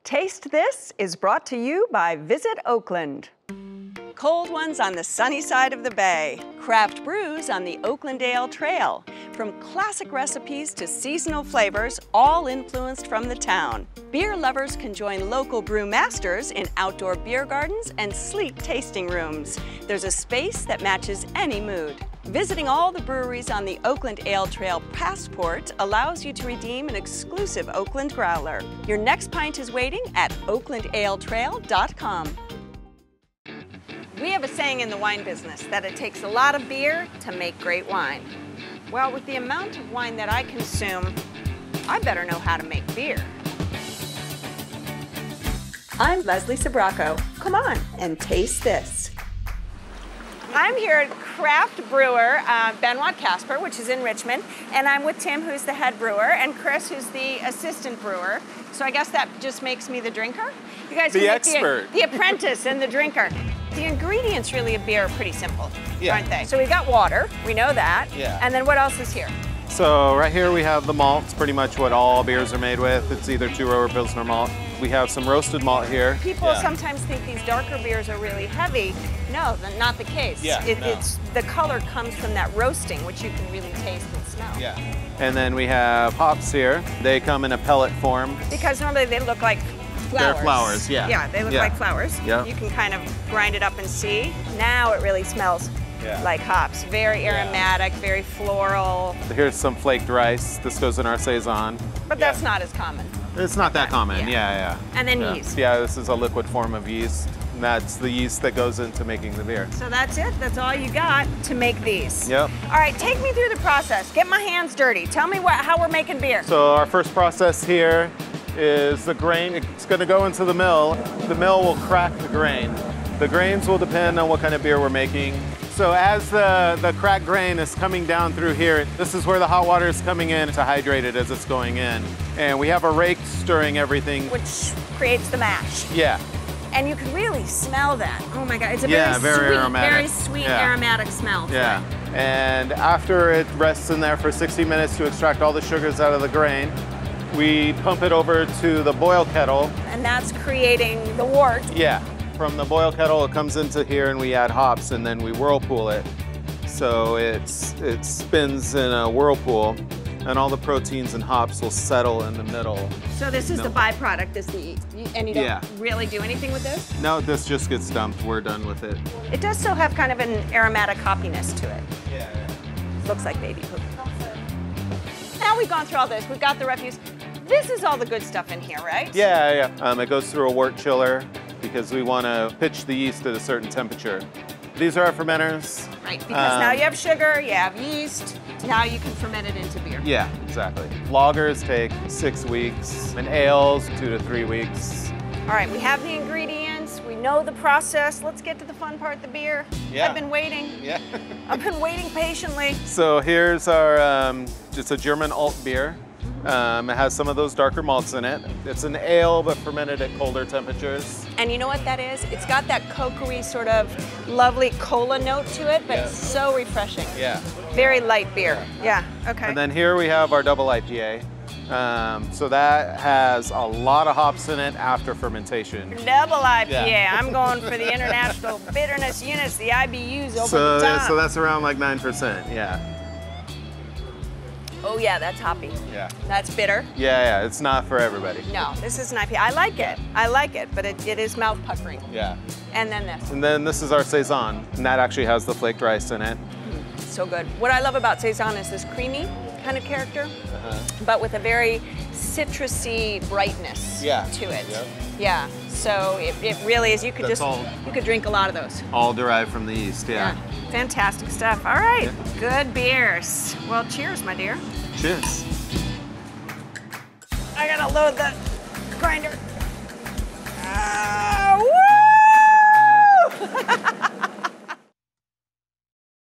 Taste This is brought to you by Visit Oakland. Cold ones on the sunny side of the bay. Craft brews on the Oaklandale From classic recipes to seasonal flavors, all influenced from the town. Beer lovers can join local brew masters in outdoor beer gardens and sleek tasting rooms. There's a space that matches any mood. Visiting all the breweries on the Oakland Ale Trail Passport allows you to redeem an exclusive Oakland growler. Your next pint is waiting at oaklandaletrail.com. We have a saying in the wine business that it takes a lot of beer to make great wine. Well, with the amount of wine that I consume, I better know how to make beer. I'm Leslie Sbrocco. Come on and taste this. I'm here at Craft Brewer Benoit-Casper, which is in Richmond, and I'm with Tim, who's the head brewer, and Chris, who's the assistant brewer. So I guess that just makes me the drinker? You guys the expert. The apprentice and the drinker. The ingredients really of beer are pretty simple, aren't they? So we got water, we know that. Yeah. And then what else is here? So right here we have the malt. It's pretty much what all beers are made with. It's either two-row or Pilsner malt. We have some roasted malt here. People sometimes think these darker beers are really heavy. No, not the case. It's the color comes from that roasting, which you can really taste and smell. Yeah. And then we have hops here. They come in a pellet form. Because normally they look like flowers. They're flowers, yeah. Yeah, they look like flowers. Yeah. You can kind of grind it up and see. Now it really smells like hops. Very aromatic, very floral. Here's some flaked rice. This goes in our Saison. But that's not as common. It's not that common, yeah. And then yeast. Yeah, this is a liquid form of yeast. And that's the yeast that goes into making the beer. So that's it? That's all you got to make these? Yep. All right, take me through the process. Get my hands dirty. Tell me how we're making beer. So our first process here is the grain. It's going to go into the mill. The mill will crack the grain. The grains will depend on what kind of beer we're making. So as the cracked grain is coming down through here, this is where the hot water is coming in to hydrate it as it's going in. And we have a rake stirring everything. Which creates the mash. Yeah. And you can really smell that. Oh my God, it's a very aromatic. very sweet aromatic smell. Yeah. And after it rests in there for 60 minutes to extract all the sugars out of the grain, we pump it over to the boil kettle. And that's creating the wort. Yeah. From the boil kettle, it comes into here and we add hops and then we whirlpool it. So it spins in a whirlpool and all the proteins and hops will settle in the middle. So this is the byproduct, this the yeast. And you don't really do anything with this? No, this just gets dumped. We're done with it. It does still have kind of an aromatic hoppiness to it. Yeah. Looks like baby poop. Now we've gone through all this, we've got the refuse. This is all the good stuff in here, right? Yeah. It goes through a wort chiller because we want to pitch the yeast at a certain temperature. These are our fermenters. Right, because now you have sugar, you have yeast, now you can ferment it into beer. Yeah, exactly. Lagers take 6 weeks, and ales 2 to 3 weeks. All right, we have the ingredients, we know the process. Let's get to the fun part, the beer. Yeah. I've been waiting. Yeah. I've been waiting patiently. So here's our, it's a German alt beer. It has some of those darker malts in it. It's an ale, but fermented at colder temperatures. And you know what that is? It's got that cocoa-y sort of lovely cola note to it, but it's so refreshing. Yeah. Very light beer. Yeah, okay. And then here we have our double IPA. So that has a lot of hops in it after fermentation. Double IPA. I'm going for the International Bitterness Units, the IBUs over the top. So that's around like 9%, yeah. Oh yeah, that's hoppy. Yeah. That's bitter. Yeah, it's not for everybody. No, this is an IPA. I like it, but it is mouth puckering. Yeah. And then this. And then this is our Saison, and that actually has the flaked rice in it. So good. What I love about Saison is this creamy kind of character, but with a very citrusy brightness to it. Yep. Yeah, so it really is, you could drink a lot of those. All derived from the yeast, yeah. Fantastic stuff. All right, good beers. Well, cheers, my dear. Cheers. I gotta load the grinder. Woo!